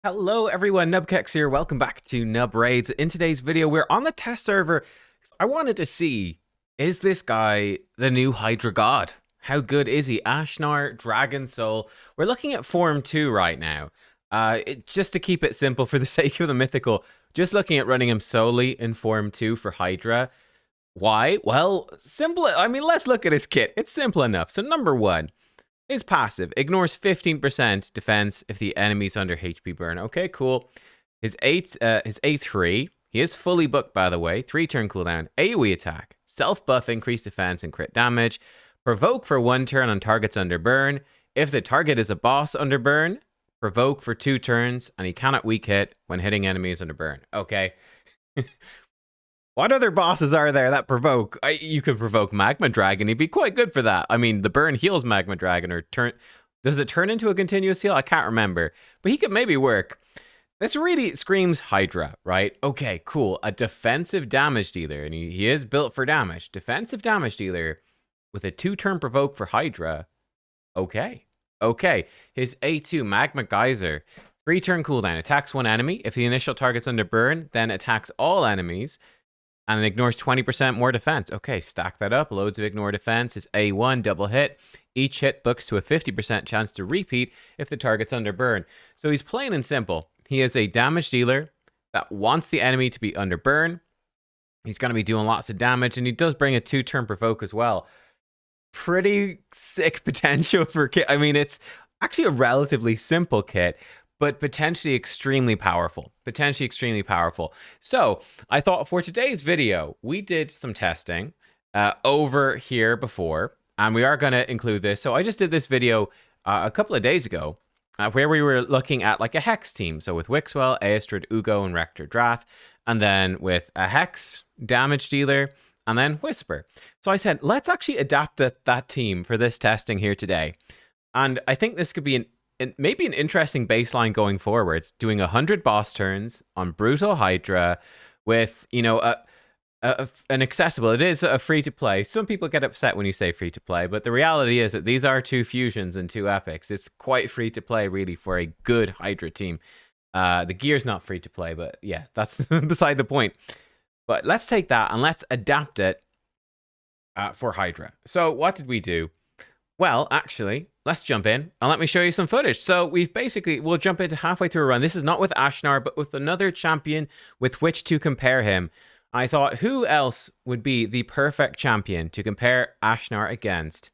Hello everyone, nubkeks here. Welcome back to Nub Raids. In today's video, we're on the test server. I wanted to see, is this guy the new Hydra god? How good is he? Ashnar, Dragon Soul. We're looking at Form 2 right now. Just to keep it simple for the sake of the mythical, just looking at running him solely in Form 2 for Hydra. Why? Well, simple. I mean, let's look at his kit. It's simple enough. So number one, his passive ignores 15% defense if the enemy's under HP burn. Okay, cool. His A3, he is fully booked, by the way. 3-turn cooldown, AoE attack, self-buff, increased defense and crit damage, provoke for 1 turn on targets under burn. If the target is a boss under burn, provoke for 2 turns, and he cannot weak hit when hitting enemies under burn. Okay. What other bosses are there that provoke? You could provoke Magma Dragon. He'd be quite good for that. I mean, the burn heals Magma Dragon, or does it turn into a continuous heal? I can't remember. But he could maybe work. This really screams Hydra, right? Okay, cool. A defensive damage dealer, and he is built for damage. Defensive damage dealer with a 2-turn provoke for Hydra. Okay. Okay. His A2, Magma Geyser. 3-turn cooldown. Attacks one enemy. If the initial target's under burn, then attacks all enemies. And it ignores 20% more defense. Okay, stack that up. Loads of ignore defense. His A1 double hit. Each hit books to a 50% chance to repeat if the target's under burn. So he's plain and simple. He is a damage dealer that wants the enemy to be under burn. He's going to be doing lots of damage, and he does bring a 2-turn provoke as well. Pretty sick potential for kit. I mean, it's actually a relatively simple kit, but potentially extremely powerful. Potentially extremely powerful. So I thought for today's video, we did some testing over here before, and we are going to include this. So I just did this video a couple of days ago where we were looking at like a Hex team. So with Wixwell, Aestrid, Ugo, and Rector Drath, and then with a Hex damage dealer, and then Whisper. So I said, let's actually adapt that team for this testing here today. And I think this could be maybe an interesting baseline going forwards, doing 100 boss turns on Brutal Hydra with, you know, an accessible. It is a free-to-play. Some people get upset when you say free-to-play, but the reality is that these are 2 fusions and 2 epics. It's quite free-to-play, really, for a good Hydra team. The gear's not free-to-play, but yeah, that's beside the point. But let's take that and let's adapt it for Hydra. So what did we do? Well, actually, let's jump in and let me show you some footage. So we'll jump into halfway through a run. This is not with Ashnar, but with another champion with which to compare him. I thought, who else would be the perfect champion to compare Ashnar against?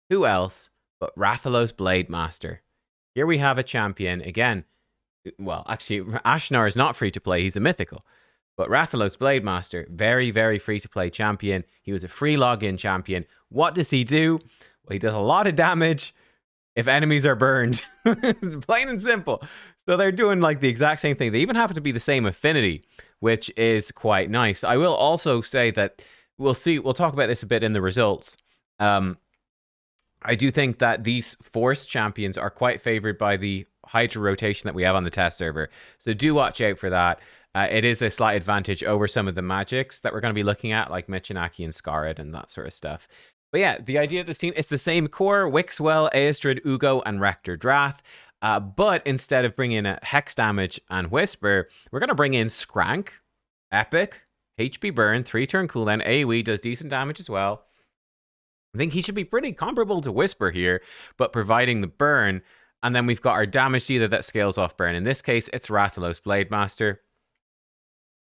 Who else but Rathalos Blademaster? Here we have a champion, again, well, actually, Ashnar is not free to play, he's a mythical. But Rathalos Blademaster, very, very free to play champion. He was a free login champion. What does he do? He does a lot of damage if enemies are burned. Plain and simple. So they're doing like the exact same thing. They even happen to be the same affinity, which is quite nice. I will also say that we'll talk about this a bit in the results. I do think that these Force champions are quite favored by the Hydra rotation that we have on the test server. So do watch out for that. It is a slight advantage over some of the magics that we're going to be looking at, like Michinaki and Scarred and that sort of stuff. But yeah, the idea of this team, it's the same core, Wixwell, Aestrid, Ugo, and Rector Drath. But instead of bringing in a Hex damage and Whisper, we're going to bring in Skrank, Epic, HP burn, 3-turn cooldown, AoE, does decent damage as well. I think he should be pretty comparable to Whisper here, but providing the burn. And then we've got our damage dealer that scales off burn. In this case, it's Rathalos Blademaster.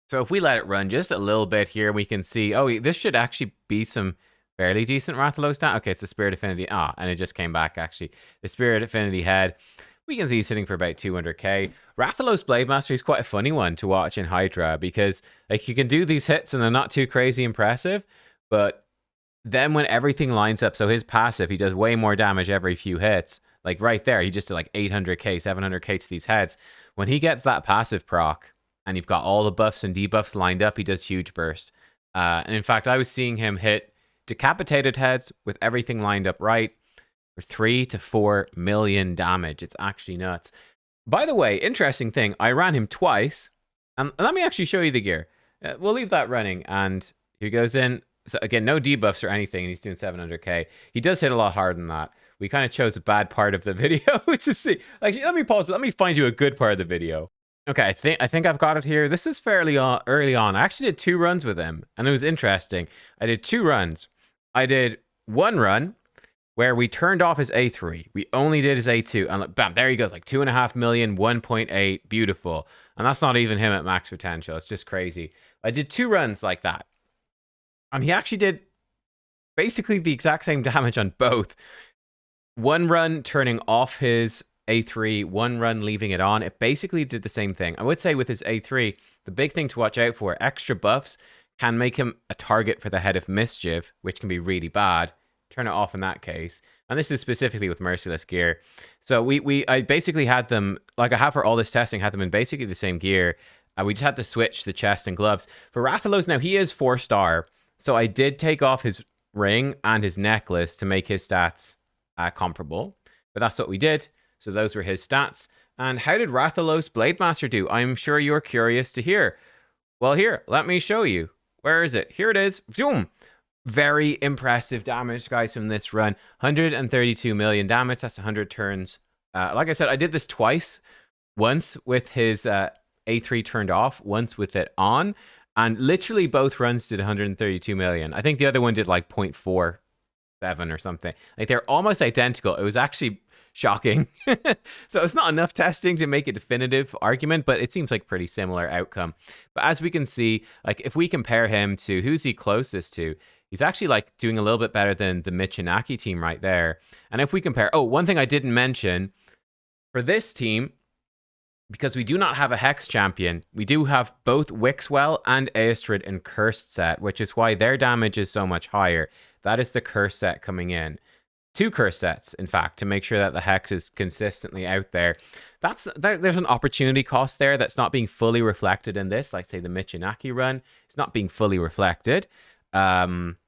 So if we let it run just a little bit here, we can see, oh, this should actually be some fairly decent Rathalos down. Okay, it's the Spirit Affinity. And it just came back, actually. The Spirit Affinity head. We can see he's sitting for about 200k. Rathalos Blademaster is quite a funny one to watch in Hydra because like you can do these hits and they're not too crazy impressive, but then when everything lines up, so his passive, he does way more damage every few hits. Like right there, he just did like 800k, 700k to these heads. When he gets that passive proc and you've got all the buffs and debuffs lined up, he does huge burst. And in fact, I was seeing him hit decapitated heads with everything lined up right for 3 to 4 million damage. It's actually nuts. By the way, interesting thing, I ran him twice, and let me actually show you the gear. We'll leave that running, and he goes in. So again, no debuffs or anything, and he's doing 700k. He does hit a lot harder than that. we kind of chose a bad part of the video to see. Actually, let me pause it. Let me find you a good part of the video. Okay, I think I've got it here. This is fairly early on. I actually did 2 runs with him, and it was interesting. I did 2 runs. I did 1 run where we turned off his A3. We only did his A2, and bam, there he goes, like 2.5 million, 1.8, beautiful. And that's not even him at max potential. It's just crazy. I did 2 runs like that, and he actually did basically the exact same damage on both. 1 run turning off his A3, 1 run leaving it on. It basically did the same thing. I would say with his A3, the big thing to watch out for, extra buffs can make him a target for the Head of Mischief, which can be really bad. Turn it off in that case. And this is specifically with Merciless gear. So I basically had them, like I have for all this testing, had them in basically the same gear. We just had to switch the chest and gloves. For Rathalos now, he is 4-star. So I did take off his ring and his necklace to make his stats comparable. But that's what we did. So those were his stats. And how did Rathalos Blademaster do? I'm sure you're curious to hear. Well, here, let me show you. Where is it? Here it is. Zoom. Very impressive damage, guys, from this run. 132 million damage. That's 100 turns. Like I said, I did this twice. Once with his A3 turned off, once with it on. And literally both runs did 132 million. I think the other one did like 0.47 or something. Like they're almost identical. It was actually shocking. So it's not enough testing to make a definitive argument, but it seems like pretty similar outcome. But as we can see, like if we compare him to who's he closest to, he's actually like doing a little bit better than the Michinaki team right there. And if we compare, oh, one thing I didn't mention for this team, because we do not have a Hex champion, we do have both Wixwell and Aestrid in Cursed set, which is why their damage is so much higher. That is the Cursed set coming in. 2 curse sets, in fact, to make sure that the Hex is consistently out there. There's an opportunity cost there that's not being fully reflected in this, like say the Michinaki run. It's not being fully reflected. Because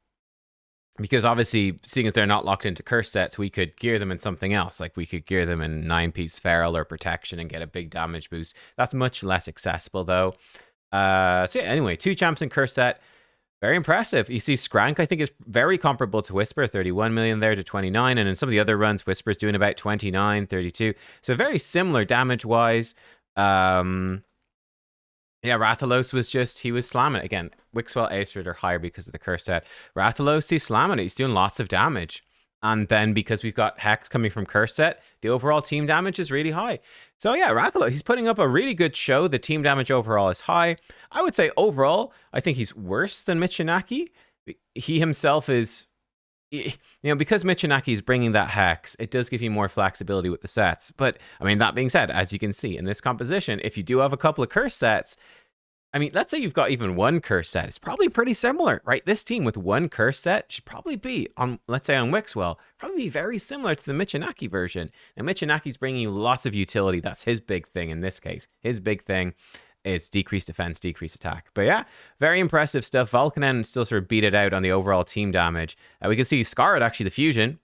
obviously, seeing as they're not locked into curse sets, we could gear them in something else. Like we could gear them in 9-piece Feral or Protection and get a big damage boost. That's much less accessible though. So yeah, anyway, 2 champs in curse set. Very impressive. You see Skrank, I think, is very comparable to Whisper, 31 million there to 29. And in some of the other runs, Whisper's doing about 29, 32. So very similar damage-wise. Yeah, Rathalos was just, he was slamming it. Again, Wixwell, Aestrid are higher because of the curse set. Rathalos, he's slamming it. He's doing lots of damage. And then because we've got Hex coming from curse set, the overall team damage is really high. So yeah, Rathalos, he's putting up a really good show. The team damage overall is high. I would say overall, I think he's worse than Michinaki. He himself is, you know, because Michinaki is bringing that Hex, it does give you more flexibility with the sets. But I mean, that being said, as you can see in this composition, if you do have a couple of curse sets, I mean, let's say you've got even 1 curse set. It's probably pretty similar, right? This team with 1 curse set should probably be on, let's say on Wixwell, probably be very similar to the Michinaki version. And Michinaki's bringing you lots of utility. That's his big thing in this case. His big thing is decreased defense, decreased attack. But yeah, very impressive stuff. Volcanen still sort of beat it out on the overall team damage. We can see Scarred, actually, the fusion.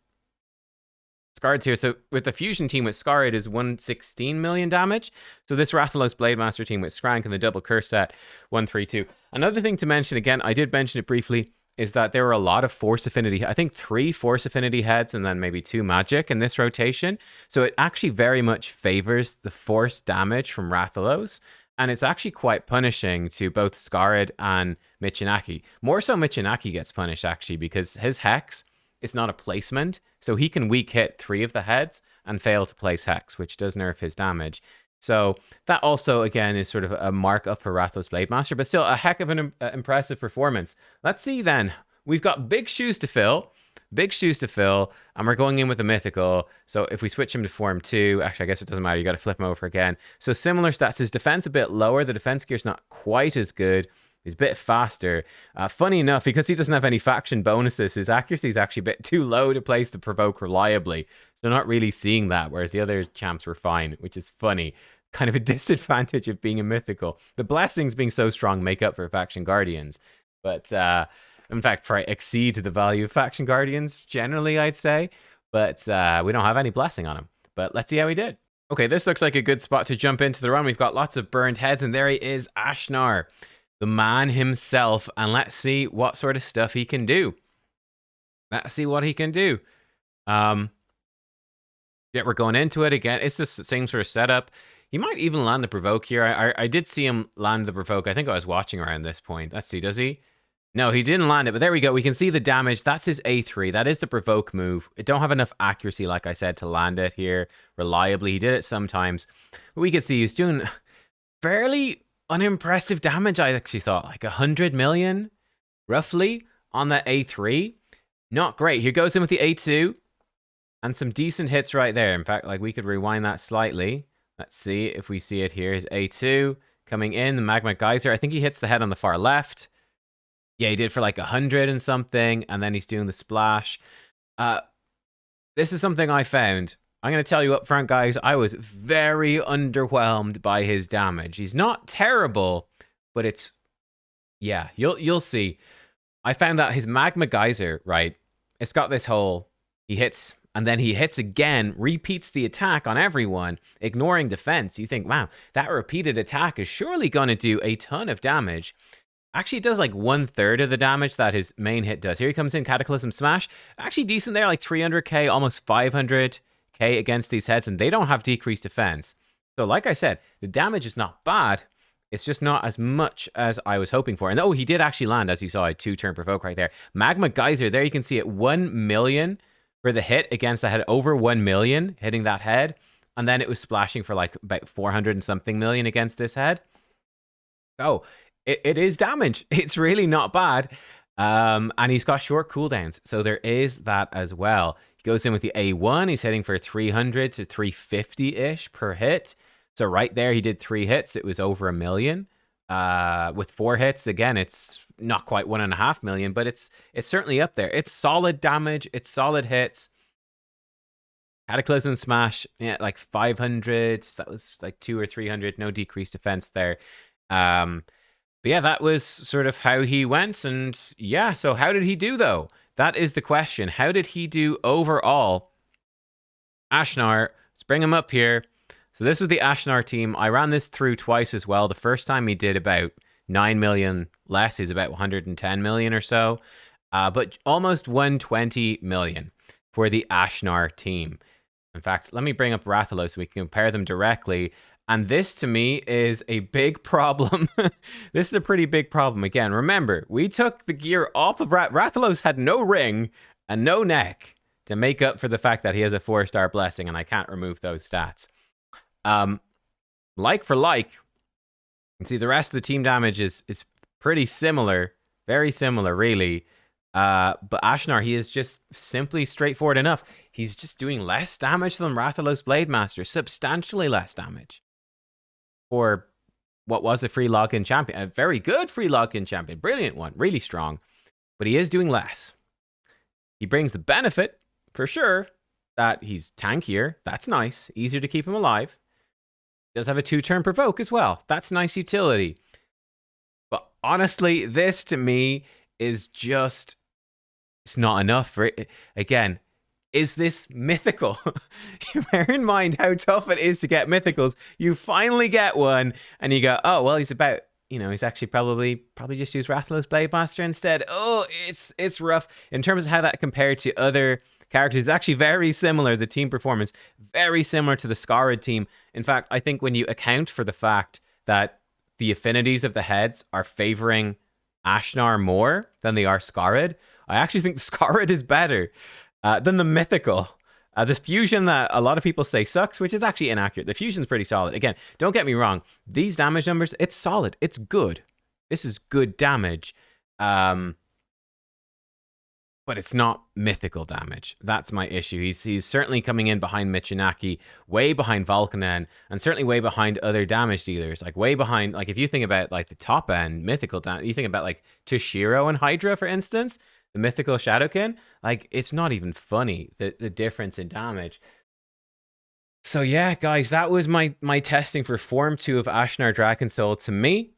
Scarred's here. So with the fusion team with Scarred is 116 million damage. So this Rathalos Blademaster team with Skrank and the double curse set, 132. Another thing to mention, again, I did mention it briefly, is that there were a lot of Force Affinity, I think 3 Force Affinity heads and then maybe 2 Magic in this rotation. So it actually very much favors the Force damage from Rathalos. And it's actually quite punishing to both Scarred and Michinaki. More so Michinaki gets punished, actually, because his Hex is not a placement. So he can weak hit 3 of the heads and fail to place Hex, which does nerf his damage. So that also, again, is sort of a mark up for Rathalos Blademaster, but still a heck of an impressive performance. Let's see then. We've got big shoes to fill. Big shoes to fill, and we're going in with a mythical. So if we switch him to form 2, actually I guess it doesn't matter, you got to flip him over again. So similar stats, his defense a bit lower, the defense gear's not quite as good, he's a bit faster. Funny enough, because he doesn't have any faction bonuses, his accuracy is actually a bit too low to place the provoke reliably, so not really seeing that, whereas the other champs were fine, which is funny. Kind of a disadvantage of being a mythical. The blessings being so strong make up for faction guardians, but in fact, probably exceed the value of faction guardians generally, I'd say. But we don't have any blessing on him. But let's see how he did. Okay, this looks like a good spot to jump into the run. We've got lots of burned heads, and there he is, Ashnar, the man himself. And let's see what sort of stuff he can do. Let's see what he can do. Yeah, we're going into it again. It's the same sort of setup. He might even land the provoke here. I did see him land the provoke. I think I was watching around this point. Let's see, does he? No, he didn't land it, but there we go. We can see the damage. That's his A3. That is the provoke move. It don't have enough accuracy, like I said, to land it here reliably. He did it sometimes. But we could see he's doing fairly unimpressive damage, I actually thought. Like 100 million, roughly, on that A3. Not great. Here goes in with the A2. And some decent hits right there. In fact, like we could rewind that slightly. Let's see if we see it here. His A2 coming in, the Magma Geyser. I think he hits the head on the far left. Yeah, he did for like 100 and something, and then he's doing the splash. This is something I found. I'm going to tell you up front, guys, I was very underwhelmed by his damage. He's not terrible, but it's... Yeah, you'll see. I found that his Magma Geyser, right, it's got this hole. He hits, and then he hits again, repeats the attack on everyone, ignoring defense. You think, wow, that repeated attack is surely going to do a ton of damage. Actually, it does like 1/3 of the damage that his main hit does. Here he comes in, Cataclysm Smash. Actually decent there, like 300k, almost 500k against these heads, and they don't have decreased defense. So like I said, the damage is not bad. It's just not as much as I was hoping for. And oh, he did actually land, as you saw, a 2-turn provoke right there. Magma Geyser, there you can see it, 1 million for the hit against the head, over 1 million hitting that head. And then it was splashing for like about 400 and something million against this head. Oh, it is damage. It's really not bad. And he's got short cooldowns. So there is that as well. He goes in with the A1. He's hitting for 300 to 350-ish per hit. So right there, he did 3 hits. It was over 1 million. With 4 hits, again, it's not quite 1.5 million, but it's certainly up there. It's solid damage. It's solid hits. Cataclysm Smash, yeah, like 500. That was like 200 or 300. No decreased defense there. But yeah, that was sort of how he went. And yeah, so how did he do, though? That is the question. How did he do overall? Ashnar, let's bring him up here. So this was the Ashnar team. I ran this through twice as well. The first time he did about 9 million less. He's about 110 million or so. But almost 120 million for the Ashnar team. In fact, let me bring up Rathalos so we can compare them directly. And this, to me, is a big problem. This is a pretty big problem. Again, remember, we took the gear off of Rathalos had no ring and no neck to make up for the fact that he has a 4-star blessing, and I can't remove those stats. Like for like, you can see the rest of the team damage is pretty similar. Very similar, really. But Ashnar, he is just simply straightforward enough. He's just doing less damage than Rathalos Blademaster. Substantially less damage. For what was a free login champion. A very good free login champion. Brilliant one. Really strong. But he is doing less. He brings the benefit, for sure, that he's tankier. That's nice. Easier to keep him alive. He does have a 2-turn provoke as well. That's nice utility. But honestly, this to me is just... It's not enough for it. Again, is this mythical? Bear in mind how tough it is to get mythicals. You finally get one, and you go, oh, well, he's about, he's actually probably just used Rathalos Blademaster instead. Oh, it's rough. In terms of how that compared to other characters, it's actually very similar. The team performance, very similar to the Scarred team. In fact, I think when you account for the fact that the affinities of the heads are favoring Ashnar more than they are Scarred, I actually think the Scarred is better than the mythical. The fusion that a lot of people say sucks, which is actually inaccurate. The fusion's pretty solid. Again, don't get me wrong. These damage numbers, it's solid. It's good. This is good damage. But it's not mythical damage. That's my issue. He's certainly coming in behind Michinaki, way behind Volcanen, and certainly way behind other damage dealers. Like way behind, like if you think about like the top end mythical damage, you think about like Toshiro and Hydra, for instance, the mythical Shadowkin, like it's not even funny, the difference in damage. So yeah, guys, that was my testing for Form 2 of Ashnar Dragonsoul. To me,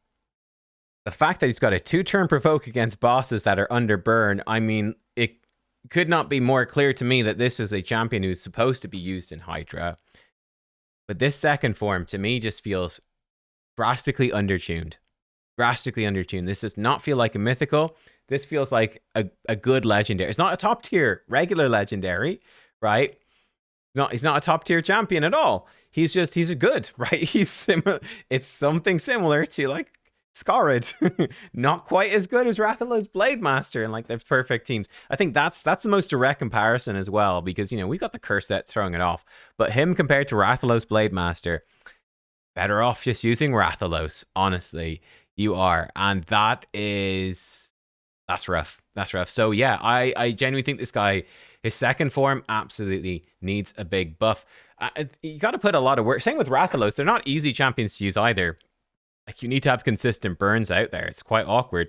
the fact that he's got a 2-turn provoke against bosses that are under burn, I mean, it could not be more clear to me that this is a champion who's supposed to be used in Hydra. But this second form, to me, just feels drastically undertuned. Drastically undertuned. This does not feel like a mythical. This feels like a good legendary. It's not a top tier regular legendary, right? He's not a top tier champion at all. He's a good, right? It's something similar to like Scarred. Not quite as good as Rathalos Blademaster and like the perfect teams. I think that's the most direct comparison as well, because we got the curse set throwing it off. But him compared to Rathalos Blademaster, better off just using Rathalos, honestly. You are. And that's rough. That's rough. So yeah, I genuinely think this guy, his second form absolutely needs a big buff. You got to put a lot of work. Same with Rathalos. They're not easy champions to use either. Like, you need to have consistent burns out there. It's quite awkward.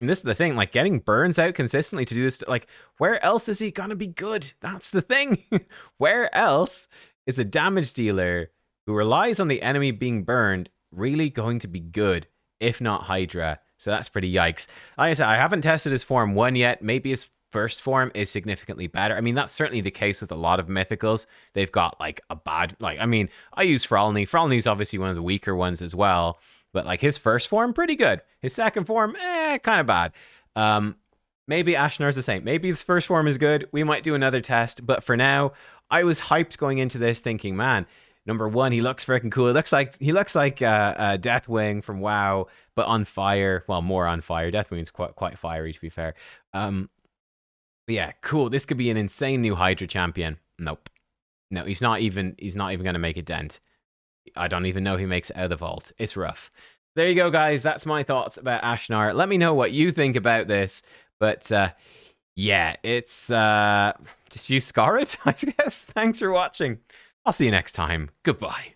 And this is the thing, like, getting burns out consistently to do this, like, where else is he gonna be good? That's the thing. Where else is a damage dealer who relies on the enemy being burned really going to be good, if not Hydra? So that's pretty yikes. Like I said, I haven't tested his form 1 yet. Maybe his first form is significantly better. I mean, that's certainly the case with a lot of mythicals. They've got, like, a bad... Like, I mean, I use Frolny. Frolny's obviously one of the weaker ones as well. But like his first form, pretty good. His second form, kind of bad. Maybe Ashnar's the same. Maybe his first form is good. We might do another test. But for now, I was hyped going into this thinking, man, number one, he looks freaking cool. He looks like Deathwing from WoW, but on fire. Well, more on fire. Deathwing's quite fiery, to be fair. But yeah, cool. This could be an insane new Hydra champion. Nope. No, he's not even going to make a dent. I don't even know who makes it out of the vault. It's rough. There you go, guys. That's my thoughts about Ashnar. Let me know what you think about this. But yeah, it's just use Scarlet, I guess. Thanks for watching. I'll see you next time. Goodbye.